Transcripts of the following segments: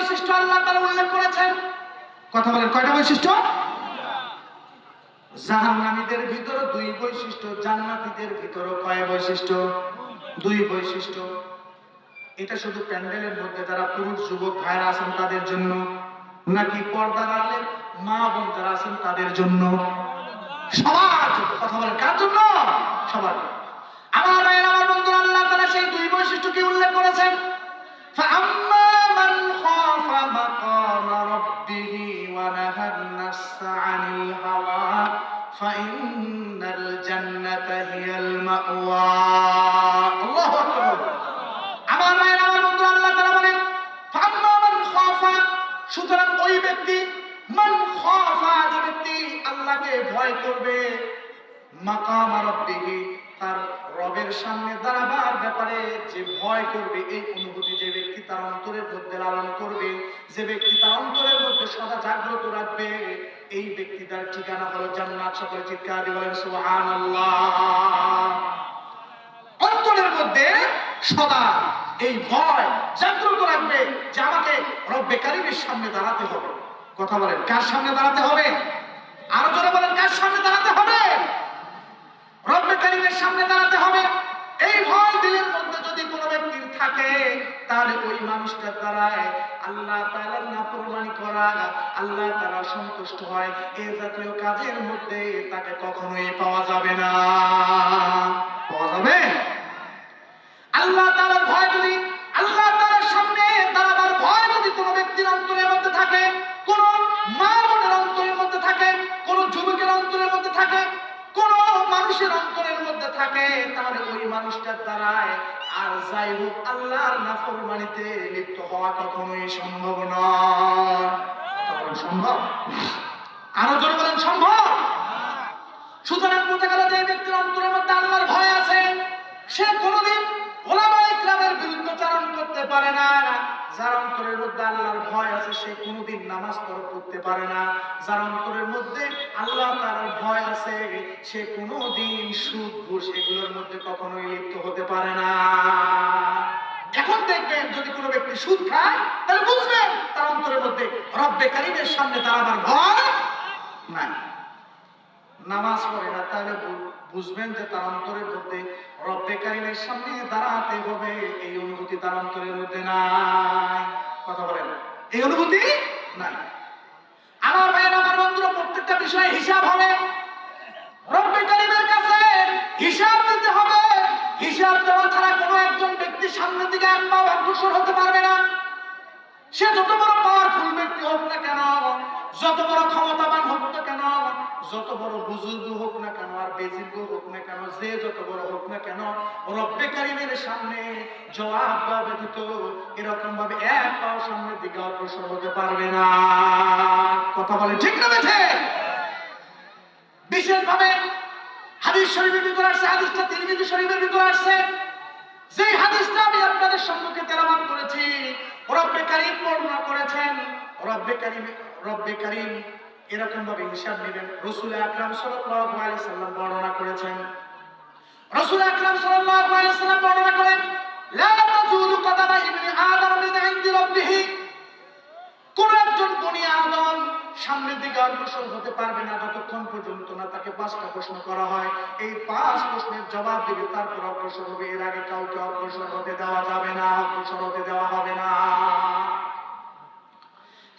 বৈশিষ্ট্য আল্লাহ তাআলা উল্লেখ করেছেন। কথা বলেন, কয়টা বৈশিষ্ট্য? জাহান্নামীদের ভিতরে 2 বৈশিষ্ট্য, জান্নাতীদের ভিতরে কয় বৈশিষ্ট্য? 2 বৈশিষ্ট্য। এটা শুধু প্যান্ডেলের মধ্যে যারা পুরুষ যুবক ভাইরা আছেন তাদের জন্য, নাকি পর্দার আড়ালে মা বোন যারা আছেন তাদের জন্য? সবার জন্য। কথা বলেন, কার জন্য? সবার জন্য। আমার ভাইয়েরা, আমার বন্ধুরা, আল্লাহ তাআলা সেই 2 বৈশিষ্ট্যকে উল্লেখ করেছেন। فأما من خاف مقام ربه ونهى النفس عن الهوى فإن الجنة هي المأوى الله أكبر আমার ভাইয়েরা, আমার বন্ধুরা, আল্লাহ তাআলা বলেন فأما من خاف, সুতরাং ওই ব্যক্তি, মান খাফা, যে ব্যক্তি আল্লাহকে ভয় করবে, মাকাম রাব্বিহি, তার রবের সামনে দাঁড়াবার ব্যাপারে যে ভয় করবে, এই অনুভূতি যে ব্যক্তি তার অন্তরের মধ্যে লালন করবে, যে ব্যক্তি তার অন্তরের মধ্যে সদা জাগ্রত রাখবে, এই ব্যক্তি তার ঠিকানা হলো জান্নাত। সকলে চিৎকার দিয়ে বলেন সুবহানাল্লাহ। অন্তরের মধ্যে সদা এই ভয় জাগ্রত রাখবে যে আমাকে রব্বে কারীমের সামনে দাঁড়াতে হবে। কথা বলেন, কার সামনে দাঁড়াতে হবে? আরো জোরে বলেন, কার সামনে দাঁড়াতে হবে? রব্বে কারীমের সামনে দাঁড়াতে হবে। এই ভয় দিলের মধ্যে যদি কোনো ব্যক্তির থাকে, তাহলে ওই মানুষটার দ্বারায় আল্লাহ তাআলার নাফরমানি করা, আল্লাহ তাআলা সন্তুষ্ট হয়, এই জাতীয় কাজের মধ্যে তাকে কখনোই পাওয়া যাবে না। পাওয়া যাবে? আল্লাহ তাআলার ভয় যদি, আল্লাহ তাআলার সামনে দাঁড়াবার ভয় যদি কোনো ব্যক্তির অন্তরের মধ্যে থাকে, কোন মা বোনের অন্তরের মধ্যে থাকে, কোন যুবকের অন্তরের মধ্যে থাকে, কোন মানুষের অন্তরের মধ্যে থাকে, তাহলে ওই মানুষটার দ্বারায় আর যাই হোক আল্লাহর নাফরমানিতে লিপ্ত হওয়া কখনোই সম্ভব নয়। সম্ভব? আরো জোরে বলেন, সম্ভব? সুতরাং বোঝা গেল যে ব্যক্তির অন্তরের মধ্যে আল্লাহর ভয় আছে, সে কোনোদিন ওলামায়ে কেরামের বিরুদ্ধাচরণ করতে পারে না। যার অন্তরের মধ্যে আল্লাহর ভয় আছে সে কোনোদিন নামাজ পড়তে পারে না। যার অন্তরের মধ্যে আল্লাহ তাআলার ভয় আছে সে কোনোদিন সুদ ঘুষ এগুলোর মধ্যে কখনোই লিপ্ত হতে পারে না। এখন দেখবেন যদি কোনো ব্যক্তি সুদ খায়, তাহলে বুঝবেন তার অন্তরের মধ্যে রব্বে কারীমের সামনে দাঁড়াবার ভয় নাই। নামাজ পড়ে না, তাহলে বুঝবেন যে তার অন্তরের মধ্যে রব্বে কারীমের সামনে দাঁড়াতে হবে, এই অনুভূতি তার অন্তরের মধ্যে নাই। কথা বলেন, এই অনুভূতি নাই। আমার ভাইয়ের, আমার বন্ধুরা, প্রত্যেকটা বিষয়ে হিসাব হবে। রব্বে কারীমের কাছে হিসাব দিতে হবে। হিসাব দেওয়া ছাড়া কোনো একজন ব্যক্তি সামনের দিকে এক পা অগ্রসর হতে পারবে না। সে যত বড় পাওয়ারফুল ব্যক্তি হোক না কেন, যত বড় ক্ষমতাবান হোক না কেন, যত বড় বুজুর্গ হোক না কেন, আর বেজির্গ হোক না কেন, যে যত বড় হোক না কেন, রব্বে কারীমের সামনে জবাব দেওয়া ব্যতীত এরকম ভাবে এক পাও সামনের দিকে অগ্রসর হতে পারবে না। কথা বলেন, ঠিক না বেঠে? বিশেষভাবে হাদিস শরীফের ভিতরে আসছে, হাদিসটা তিরমিজি শরীফের ভিতরে আসছে, যেই হাদিসটা আমি আপনাদের সম্মুখে তেলাওয়াত করেছি, রব্বে কারীম বর্ণনা করেছেন। রব্বে কারীম এরকম ভাবে হিসাব নেবেন। রাসূল আকরাম সাল্লাল্লাহু আলাইহি সাল্লাম বর্ণনা করেছেন। রাসূল আকরাম সাল্লাল্লাহু আলাইহি সাল্লাম বর্ণনা করেন, লা তাজুলু কদামা ইবনি আদম মিন ইনদি রাব্বিহি, কোন একজন বনি আদম সামনের দিকে অগ্রসর হতে পারবে না যতক্ষণ পর্যন্ত না তাকে 5টা প্রশ্ন করা হয়। এই 5 প্রশ্নের জবাব দেবে, তারপর অগ্রসর হবে। এর আগে কাউকে অগ্রসর হতে দেওয়া যাবে না, অগ্রসর হতে দেওয়া হবে না।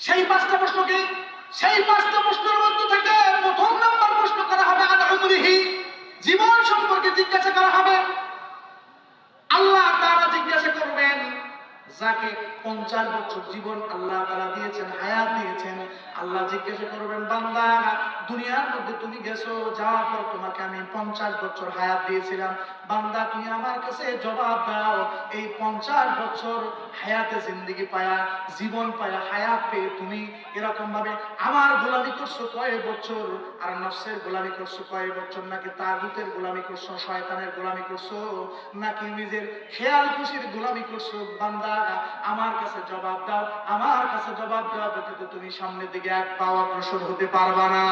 সেই 5টা প্রশ্ন কি? সেই 5টা প্রশ্নের মধ্যে থেকে প্রথম নাম্বার প্রশ্ন করা হবে আন উমরিহি, জীবন সম্পর্কে জিজ্ঞাসা করা হবে। আল্লাহ তাআলা জিজ্ঞাসা করবেন, যাকে 50 বছর জীবন আল্লাহ তাআলা দিয়েছেন, হায়াত দিয়েছেন, আল্লাহ জিজ্ঞাসা করবেন, বান্দা দুনিয়ার মধ্যে তুমি গেছো, যাওয়ার পর তোমাকে আমি 50 বছর হায়াত দিয়েছিলাম, বান্দা তুমি আমার কাছে জবাব দাও, এই 50 বছর হায়াতে জিন্দেগি পায়া, জীবন পায়া, হায়াত পেয়ে তুমি এরকম ভাবে আমার গোলামি করছো কয় বছর, আর নফসের গোলামি করছো কয় বছর, নাকি তাগুতের গোলামি করছো, শয়তানের গোলামি করছো, নাকি নিজের খেয়াল খুশির গোলামি করছো? বান্দা আমার কাছে জবাব দাও, আমার কাছে জবাব দেওয়া ব্যতীত তুমি সামনের দিকে এক পা অগ্রসর হতে পারবা না।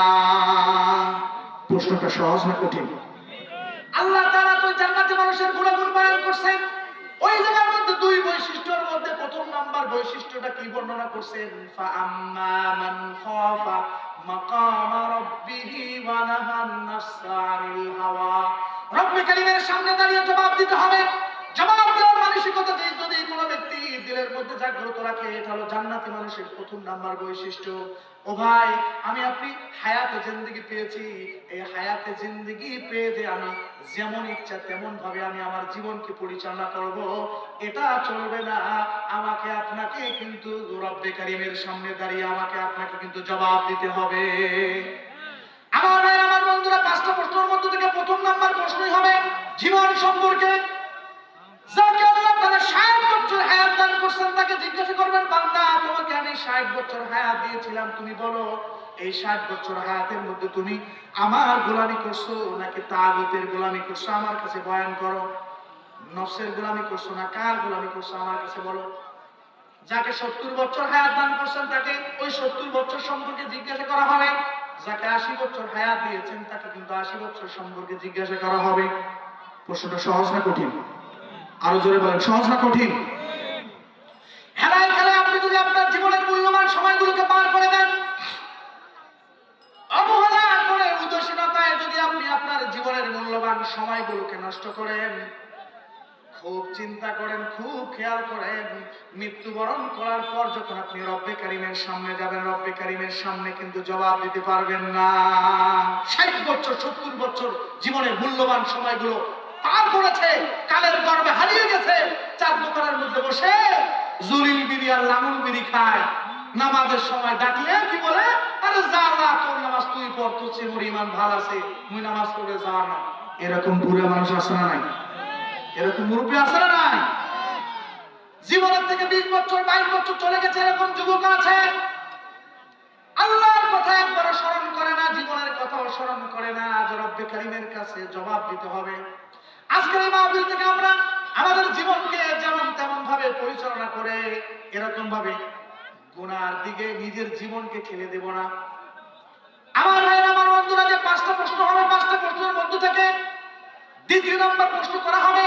প্রশ্নটা সহজ না কঠিন? আল্লাহ তাআলা তো জান্নাতে মানুষের গুণাগুণ বয়ান করছেন। ওই জায়গার মধ্যে দুই বৈশিষ্ট্যের মধ্যে প্রথম নাম্বার বৈশিষ্ট্যটা কি বর্ণনা করছেন? ফাআম্মা মান খাফা মাকামা রাব্বিহি ওয়া নাহান নাফসা আনিল হাওয়া। রব্বে কারীমের সামনে দাঁড়িয়ে জবাব দিতে হবে। জবাব দেওয়ার মানসিকতা যদি কোনো ব্যক্তি দিলের মধ্যে জাগ্রত রাখে, এটা হলো জান্নাতি মানুষের প্রথম নাম্বার বৈশিষ্ট্য। ও ভাই, আমি আপনি হায়াতে জিন্দেগি পেয়েছি, এই হায়াতে জিন্দেগি পেয়ে যে আমি যেমন ইচ্ছা তেমন ভাবে আমি আমার জীবনকে পরিচালনা করব, এটা চলবে না। আমাকে আপনাকে কিন্তু রব্বে কারীমের সামনে দাঁড়িয়ে আমাকে আপনাকে কিন্তু জবাব দিতে হবে। আমার ভাই, আমার বন্ধুরা, 5টা প্রশ্নের মধ্যে থেকে প্রথম নাম্বার প্রশ্নই হবে জীবন সম্পর্কে। যাকে আল্লাহ তাআলা 60 বছর হায়াত দান করেছেন তাকে জিজ্ঞাসা করবেন, বান্দা তোমাকে আমি 60 বছর হায়াত দিয়েছিলাম, তুমি বলো এই 60 বছর হায়াতের মধ্যে তুমি আমার গোলামি করছো নাকি তাগুতের গোলামি করছো? আমার কাছে বয়ান করো। নফসের গোলামি করছো না কার গোলামি করছো? আমার কাছে বলো। যাকে 70 বছর হায়াত দান করছেন তাকে ওই 70 বছর সম্পর্কে জিজ্ঞাসা করা হবে। যাকে 80 বছর হায়াত দিয়েছেন তাকে কিন্তু 80 বছর সম্পর্কে জিজ্ঞাসা করা হবে। প্রশ্নটা সহজ না কঠিন? আরো জোরে বলেন, সহজ না কঠিন? হেলায় খেলায় আপনি যদি আপনার জীবনের মূল্যবান সময়গুলোকে পার করে দেন, অবহেলা করে উদাসীনতায় যদি আপনি আপনার জীবনের মূল্যবান সময়গুলোকে নষ্ট করেন, খুব চিন্তা করেন, খুব খেয়াল করেন, মৃত্যুবরণ করার পর যখন আপনি রব্বে কারীমের সামনে যাবেন, রব্বে কারীমের সামনে কিন্তু জবাব দিতে পারবেন না। 60 বছর 70 বছর জীবনের মূল্যবান সময়গুলো পার করেছে, কালের গর্ভে হারিয়ে গেছে, চার দোকানের মধ্যে বসে জলিল বিড়ি আর লাঙল বিড়ি খায়। নামাজের সময় ডাকলে কি বলে? আরে যা যা, তোর নামাজ তুই পড়, তোর চেয়ে মোর ঈমান ভালো আছে, মুই নামাজ পড়ে যাওয়া না। এরকম বুড়া মানুষ আছে না নাই? এরকম মুরব্বী আছে না নাই? জীবনের থেকে 20 বছর 22 বছর চলে গেছে, এরকম যুবক আছে। আল্লাহর কথা একবারও স্মরণ করে না, জীবনের কথাও স্মরণ করে না। আজ রব্বে কারীমের কাছে জবাব দিতে হবে। আজকের এই মাহফিল থেকে আমরা আমাদের জীবনকে যেমন তেমন ভাবে পরিচালনা করে এরকম ভাবে গুনার দিকে নিজের জীবনকে ঠেলে দেব না। আমার ভাইয়েরা, আমার বন্ধুরা, যে 5টা প্রশ্ন হবে, 5টা প্রশ্নের মধ্যে থেকে দ্বিতীয় নম্বর প্রশ্ন করা হবে।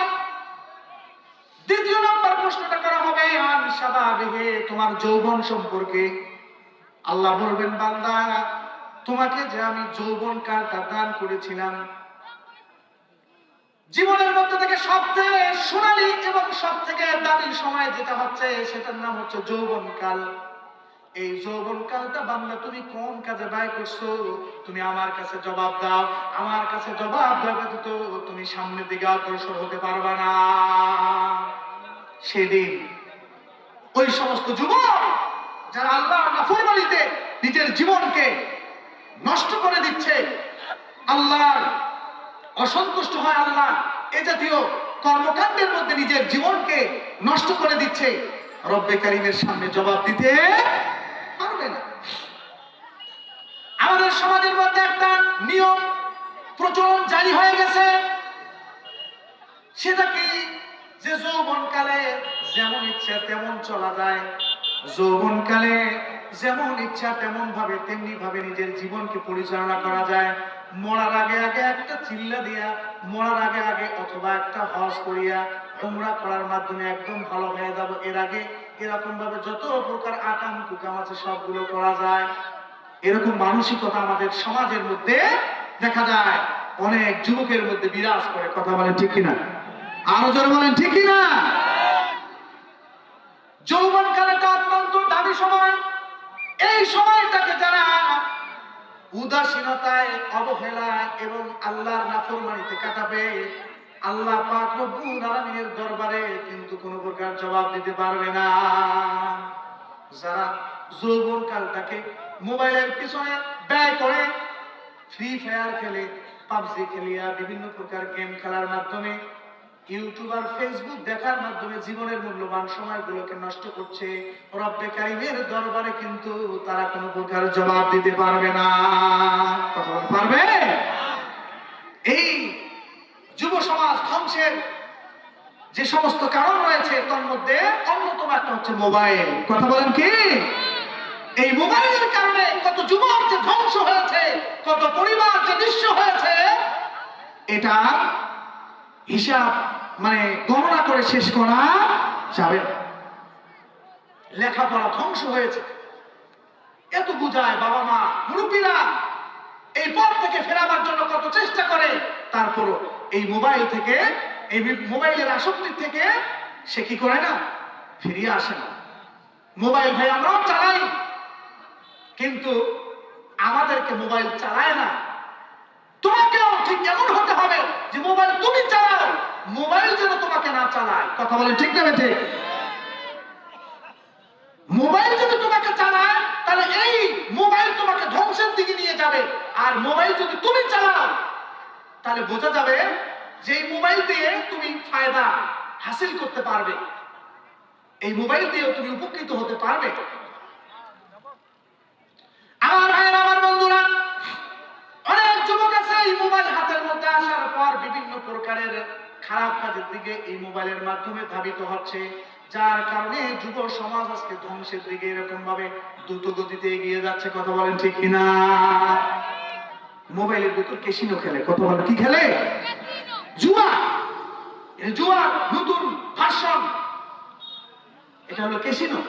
দ্বিতীয় নম্বর প্রশ্নটা করা হবে আন শাবাবিহি, তোমার যৌবন সম্পর্কে। আল্লাহ বলবেন, বান্দা তোমাকে যে আমি যৌবন কালটা দান করেছিলাম, জীবনের মধ্যে থেকে সবচেয়ে সোনালী এবং সবথেকে দামি সময় যেটা হচ্ছে সেটার নাম হচ্ছে যৌবনকাল। এই যৌবনকালটা বান্দা তুমি কোন কাজে ব্যয় করছো? তুমি আমার কাছে জবাব দাও। আমার কাছে জবাব দেবে তো তুমি সামনের দিকে অগ্রসর হতে পারবে না। সেদিন ওই সমস্ত যুবক যারা আল্লাহর নাফরমানিতে নিজের জীবনকে নষ্ট করে দিচ্ছে, আল্লাহর অসন্তুষ্ট হয়, আল্লাহ এ জাতীয় কর্মকাণ্ডের মধ্যে নিজের জীবনকে নষ্ট করে দিচ্ছে, রব্বে কারীমের সামনে জবাব দিতে পারবে না। আমাদের সমাজের মধ্যে একটা নিয়ম প্রচলন জারি হয়ে গেছে, সেটা কি? যে যৌবনকালে যেমন ইচ্ছা তেমন চলা যায়, যৌবনকালে যেমন ইচ্ছা তেমন ভাবে তেমনি ভাবে নিজের জীবনকে পরিচালনা করা যায়। মরার আগে আগে একটা চিল্লা দিয়া, মরার আগে আগে অথবা একটা হজ করিয়া উমরা করার মাধ্যমে একদম ভালো হয়ে যাব, এর আগে এরকম ভাবে যত প্রকার আকাম কুকাম আছে সবগুলো করা যায়। এরকম মানসিকতা আমাদের সমাজের মধ্যে দেখা যায়, অনেক যুবকের মধ্যে বিরাজ করে। কথা বলেন ঠিক কিনা? আরো জোরে বলেন ঠিক কিনা? যৌবনকালটা অত্যন্ত দামি সময়। এই সময়টাকে যারা উদাসীনতায়, অবহেলায় এবং আল্লাহর নাফরমানিতে কাটাবে, আল্লাহ পাক রব্বুল আলামিনের দরবারে কিন্তু কোনো প্রকার জবাব দিতে পারবে না। যারা যৌবনকালটাকে মোবাইলের পিছনে ব্যয় করে, ফ্রি ফায়ার খেলে, পাবজি খেলিয়া, বিভিন্ন প্রকার গেম খেলার মাধ্যমে, ইউটিউব আর ফেসবুক দেখার মাধ্যমে জীবনের মূল্যবান সময়গুলোকে নষ্ট করছে, রব্বে কারীমের দরবারে কিন্তু তারা কোনো প্রকার জবাব দিতে পারবে না। কথা বলতে পারবে? এই যুব সমাজ ধ্বংসের যে সমস্ত কারণ রয়েছে তার মধ্যে অন্যতম একটা হচ্ছে মোবাইল। কথা বলেন কি? এই মোবাইলের কারণে কত যুবক যে ধ্বংস হয়েছে, কত পরিবার যে নিঃস্ব হয়েছে, এটা হিসাব মানে গণনা করে শেষ করা যাবে না। লেখাপড়া ধ্বংস হয়েছে। এত বুঝায় বাবা মা মুরব্বীরা, এই পথ থেকে ফেরাবার জন্য কত চেষ্টা করে, তারপরও এই মোবাইল থেকে, এই মোবাইলের আসক্তি থেকে সে কি করে না, ফিরিয়ে আসে না। মোবাইল ভাই আমরাও চালাই, কিন্তু আমাদেরকে মোবাইল চালায় না। তোমাকেও ঠিক এমন হতে হবে যে মোবাইল তুমি চালাও, মোবাইল যেন তোমাকে না চালায়। কথা বলেন ঠিক না ঠিক? মোবাইল যদি তোমাকে চালায় তাহলে এই মোবাইল তোমাকে ধ্বংসের দিকে নিয়ে যাবে, আর মোবাইল যদি তুমি চালাও তাহলে বোঝা যাবে যে এই মোবাইল দিয়ে তুমি ফায়দা হাসিল করতে পারবে, এই মোবাইল দিয়েও তুমি উপকৃত হতে পারবে। আমার ভাইয়েরা, আমার বন্ধুরা, অনেক যুবক আছে এই মোবাইল হাতের মধ্যে আসার পর বিভিন্ন প্রকারের খারাপ কাজের দিকে এই মোবাইলের মাধ্যমে ধাবিত হচ্ছে, যার কারণে যুব সমাজ আজকে ধ্বংসের দিকে এরকম ভাবে দ্রুত গতিতে এগিয়ে যাচ্ছে। কথা বলেন ঠিক কিনা? মোবাইলের ভিতর ক্যাসিনো খেলে। কথা বলেন কি খেলে? জুয়া। জুয়া নতুন ভার্সন, এটা হলো ক্যাসিনো।